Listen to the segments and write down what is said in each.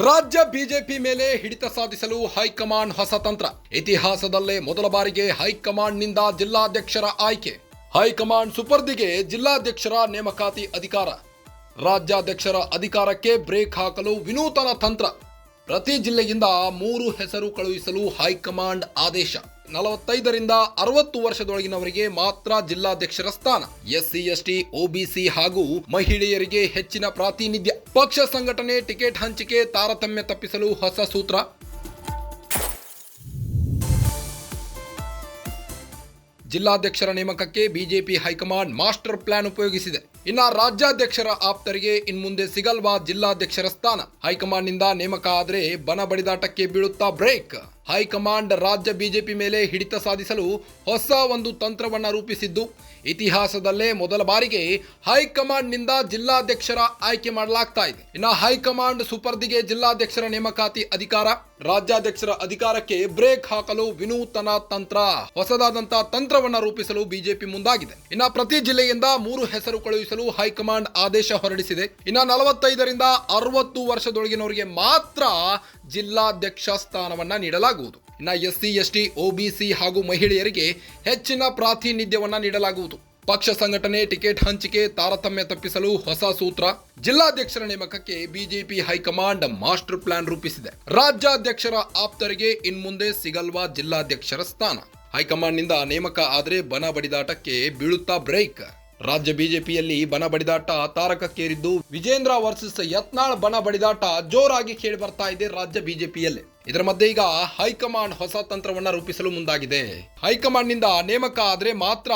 ರಾಜ್ಯ ಬಿಜೆಪಿ ಮೇಲೆ ಹಿಡಿತ ಸಾಧಿಸಲು ಹೈಕಮಾಂಡ್ ಹೊಸ ತಂತ್ರ. ಇತಿಹಾಸದಲ್ಲೇ ಮೊದಲ ಬಾರಿಗೆ ಹೈಕಮಾಂಡ್ನಿಂದ ಜಿಲ್ಲಾಧ್ಯಕ್ಷರ ಆಯ್ಕೆ. ಹೈಕಮಾಂಡ್ ಸುಪರ್ದಿಗೆ ಜಿಲ್ಲಾಧ್ಯಕ್ಷರ ನೇಮಕಾತಿ ಅಧಿಕಾರ. ರಾಜ್ಯಾಧ್ಯಕ್ಷರ ಅಧಿಕಾರಕ್ಕೆ ಬ್ರೇಕ್ ಹಾಕಲು ವಿನೂತನ ತಂತ್ರ. ಪ್ರತಿ ಜಿಲ್ಲೆಯಿಂದ 3 ಹೆಸರು ಕಳುಹಿಸಲು ಹೈಕಮಾಂಡ್ ಆದೇಶ. 45ರಿಂದ 60 ವರ್ಷದೊಳಗಿನವರಿಗೆ ಮಾತ್ರ ಜಿಲ್ಲಾಧ್ಯಕ್ಷರ ಸ್ಥಾನ. ಎಸ್ಸಿ, ಎಸ್ಟಿ, ಒಬಿಸಿ ಹಾಗೂ ಮಹಿಳೆಯರಿಗೆ ಹೆಚ್ಚಿನ ಪ್ರಾತಿನಿಧ್ಯ. ಪಕ್ಷ ಸಂಘಟನೆ, ಟಿಕೆಟ್ ಹಂಚಿಕೆ ತಾರತಮ್ಯ ತಪ್ಪಿಸಲು ಹೊಸ ಸೂತ್ರ. ಜಿಲ್ಲಾಧ್ಯಕ್ಷರ ನೇಮಕಕ್ಕೆ ಬಿಜೆಪಿ ಹೈಕಮಾಂಡ್ ಮಾಸ್ಟರ್ ಪ್ಲಾನ್ ಉಪಯೋಗಿಸಿದೆ. ಇನ್ನು ರಾಜ್ಯಾಧ್ಯಕ್ಷರ ಆಪ್ತರಿಗೆ ಇನ್ಮುಂದೆ ಸಿಗಲ್ವಾ ಜಿಲ್ಲಾಧ್ಯಕ್ಷರ ಸ್ಥಾನ? ಹೈಕಮಾಂಡ್ನಿಂದ ನೇಮಕ ಆದರೆ ಬನ ಬಡಿದಾಟಕ್ಕೆ ಬೀಳುತ್ತಾ ಬ್ರೇಕ್. ಹೈಕಮಾಂಡ್ ರಾಜ್ಯ ಬಿಜೆಪಿ ಮೇಲೆ ಹಿಡಿತ ಸಾಧಿಸಲು ಹೊಸ ಒಂದು ತಂತ್ರವನ್ನ ರೂಪಿಸಿದ್ದು, ಇತಿಹಾಸದಲ್ಲೇ ಮೊದಲ ಬಾರಿಗೆ ಹೈಕಮಾಂಡ್ನಿಂದ ಜಿಲ್ಲಾಧ್ಯಕ್ಷರ ಆಯ್ಕೆ ಮಾಡಲಾಗ್ತಾ ಇದೆ. ಇನ್ನು ಹೈಕಮಾಂಡ್ ಸುಪರ್ದಿಗೆ ಜಿಲ್ಲಾಧ್ಯಕ್ಷರ ನೇಮಕಾತಿ ಅಧಿಕಾರ. ರಾಜ್ಯಾಧ್ಯಕ್ಷರ ಅಧಿಕಾರಕ್ಕೆ ಬ್ರೇಕ್ ಹಾಕಲು ವಿನೂತನ ತಂತ್ರ. ಹೊಸದಾದಂತಹ ತಂತ್ರವನ್ನ ರೂಪಿಸಲು ಬಿಜೆಪಿ ಮುಂದಾಗಿದೆ. ಇನ್ನು ಪ್ರತಿ ಜಿಲ್ಲೆಯಿಂದ 3 ಹೆಸರು ಕಳುಹಿಸಲು ಹೈಕಮಾಂಡ್ ಆದೇಶ ಹೊರಡಿಸಿದೆ. ಇನ್ನು 45ರಿಂದ 60 ವರ್ಷದೊಳಗಿನವರಿಗೆ ಮಾತ್ರ ಜಿಲ್ಲಾಧ್ಯಕ್ಷ ಸ್ಥಾನವನ್ನ ನೀಡಲಾಗುವುದು. ಇನ್ನು ಎಸ್ಸಿ, ಎಸ್ಟಿ, ಒಬಿಸಿ ಹಾಗೂ ಮಹಿಳೆಯರಿಗೆ ಹೆಚ್ಚಿನ ಪ್ರಾತಿನಿಧ್ಯವನ್ನ ನೀಡಲಾಗುವುದು. ಪಕ್ಷ ಸಂಘಟನೆ, ಟಿಕೆಟ್ ಹಂಚಿಕೆ ತಾರತಮ್ಯ ತಪ್ಪಿಸಲು ಹೊಸ ಸೂತ್ರ. ಜಿಲ್ಲಾಧ್ಯಕ್ಷರ ನೇಮಕಕ್ಕೆ ಬಿಜೆಪಿ ಹೈಕಮಾಂಡ್ ಮಾಸ್ಟರ್ ಪ್ಲಾನ್ ರೂಪಿಸಿದೆ. ರಾಜ್ಯಾಧ್ಯಕ್ಷರ ಆಪ್ತರಿಗೆ ಇನ್ಮುಂದೆ ಸಿಗಲ್ವಾ ಜಿಲ್ಲಾಧ್ಯಕ್ಷರ ಸ್ಥಾನ? ಹೈಕಮಾಂಡ್ನಿಂದ ನೇಮಕ ಆದರೆ ಬನ ಬಡಿದಾಟಕ್ಕೆ ಬೀಳುತ್ತಾ ಬ್ರೇಕ್. ರಾಜ್ಯ ಬಿಜೆಪಿಯಲ್ಲಿ ಬನ ಬಡಿದಾಟ ತಾರಕಕ್ಕೇರಿದ್ದು, ವಿಜೇಂದ್ರ ವರ್ಸಸ್ ಯತ್ನಾಳ್ ಬನ ಬಡಿದಾಟ ಜೋರಾಗಿ ಕೇಳಿ ಬರ್ತಾ ಇದೆ ರಾಜ್ಯ ಬಿಜೆಪಿಯಲ್ಲಿ. ಇದರ ಮಧ್ಯೆ ಈಗ ಹೈಕಮಾಂಡ್ ಹೊಸ ತಂತ್ರವನ್ನ ರೂಪಿಸಲು ಮುಂದಾಗಿದೆ. ಹೈಕಮಾಂಡ್ನಿಂದ ನೇಮಕ ಆದ್ರೆ ಮಾತ್ರ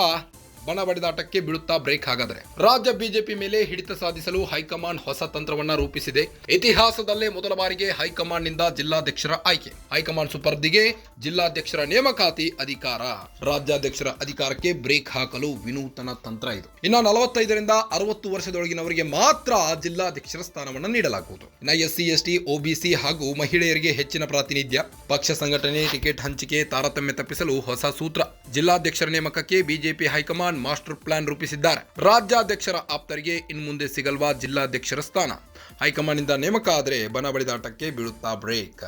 ಬನ ಬಡಿದಾಟಕ್ಕೆ ಬೀಳುತ್ತಾ ಬ್ರೇಕ್. ಹಾಗಾದ್ರೆ ರಾಜ್ಯ ಬಿಜೆಪಿ ಮೇಲೆ ಹಿಡಿತ ಸಾಧಿಸಲು ಹೈಕಮಾಂಡ್ ಹೊಸ ತಂತ್ರವನ್ನ ರೂಪಿಸಿದೆ. ಇತಿಹಾಸದಲ್ಲೇ ಮೊದಲ ಬಾರಿಗೆ ಹೈಕಮಾಂಡ್ನಿಂದ ಜಿಲ್ಲಾಧ್ಯಕ್ಷರ ಆಯ್ಕೆ. ಹೈಕಮಾಂಡ್ ಸುಪರ್ದಿಗೆ ಜಿಲ್ಲಾಧ್ಯಕ್ಷರ ನೇಮಕಾತಿ ಅಧಿಕಾರ. ರಾಜ್ಯಾಧ್ಯಕ್ಷರ ಅಧಿಕಾರಕ್ಕೆ ಬ್ರೇಕ್ ಹಾಕಲು ವಿನೂತನ ತಂತ್ರ ಇದು. ಇನ್ನು 45ರಿಂದ 60 ವರ್ಷದೊಳಗಿನವರಿಗೆ ಮಾತ್ರ ಜಿಲ್ಲಾಧ್ಯಕ್ಷರ ಸ್ಥಾನವನ್ನ ನೀಡಲಾಗುವುದು. ಇನ್ನು ಎಸ್ಸಿ, ಎಸ್ಟಿ, ಒಬಿಸಿ ಹಾಗೂ ಮಹಿಳೆಯರಿಗೆ ಹೆಚ್ಚಿನ ಪ್ರಾತಿನಿಧ್ಯ. ಪಕ್ಷ ಸಂಘಟನೆ, ಟಿಕೆಟ್ ಹಂಚಿಕೆ ತಾರತಮ್ಯ ತಪ್ಪಿಸಲು ಹೊಸ ಸೂತ್ರ. ಜಿಲ್ಲಾಧ್ಯಕ್ಷರ ನೇಮಕಕ್ಕೆ ಬಿಜೆಪಿ ಹೈಕಮಾಂಡ್ ಮಾಸ್ಟರ್ ಪ್ಲಾನ್ ರೂಪಿಸಿದ್ದಾರೆ. ರಾಜ್ಯಾಧ್ಯಕ್ಷರ ಆಪ್ತರಿಗೆ ಇನ್ಮುಂದೆ ಸಿಗಲ್ವಾ ಜಿಲ್ಲಾಧ್ಯಕ್ಷರ ಸ್ಥಾನ? ಹೈಕಮಾಂಡ್ನಿಂದ ನೇಮಕ ಆದರೆ ಬನ ಬಡಿದಾಟಕ್ಕೆ ಬೀಳುತ್ತಾ ಬ್ರೇಕ್.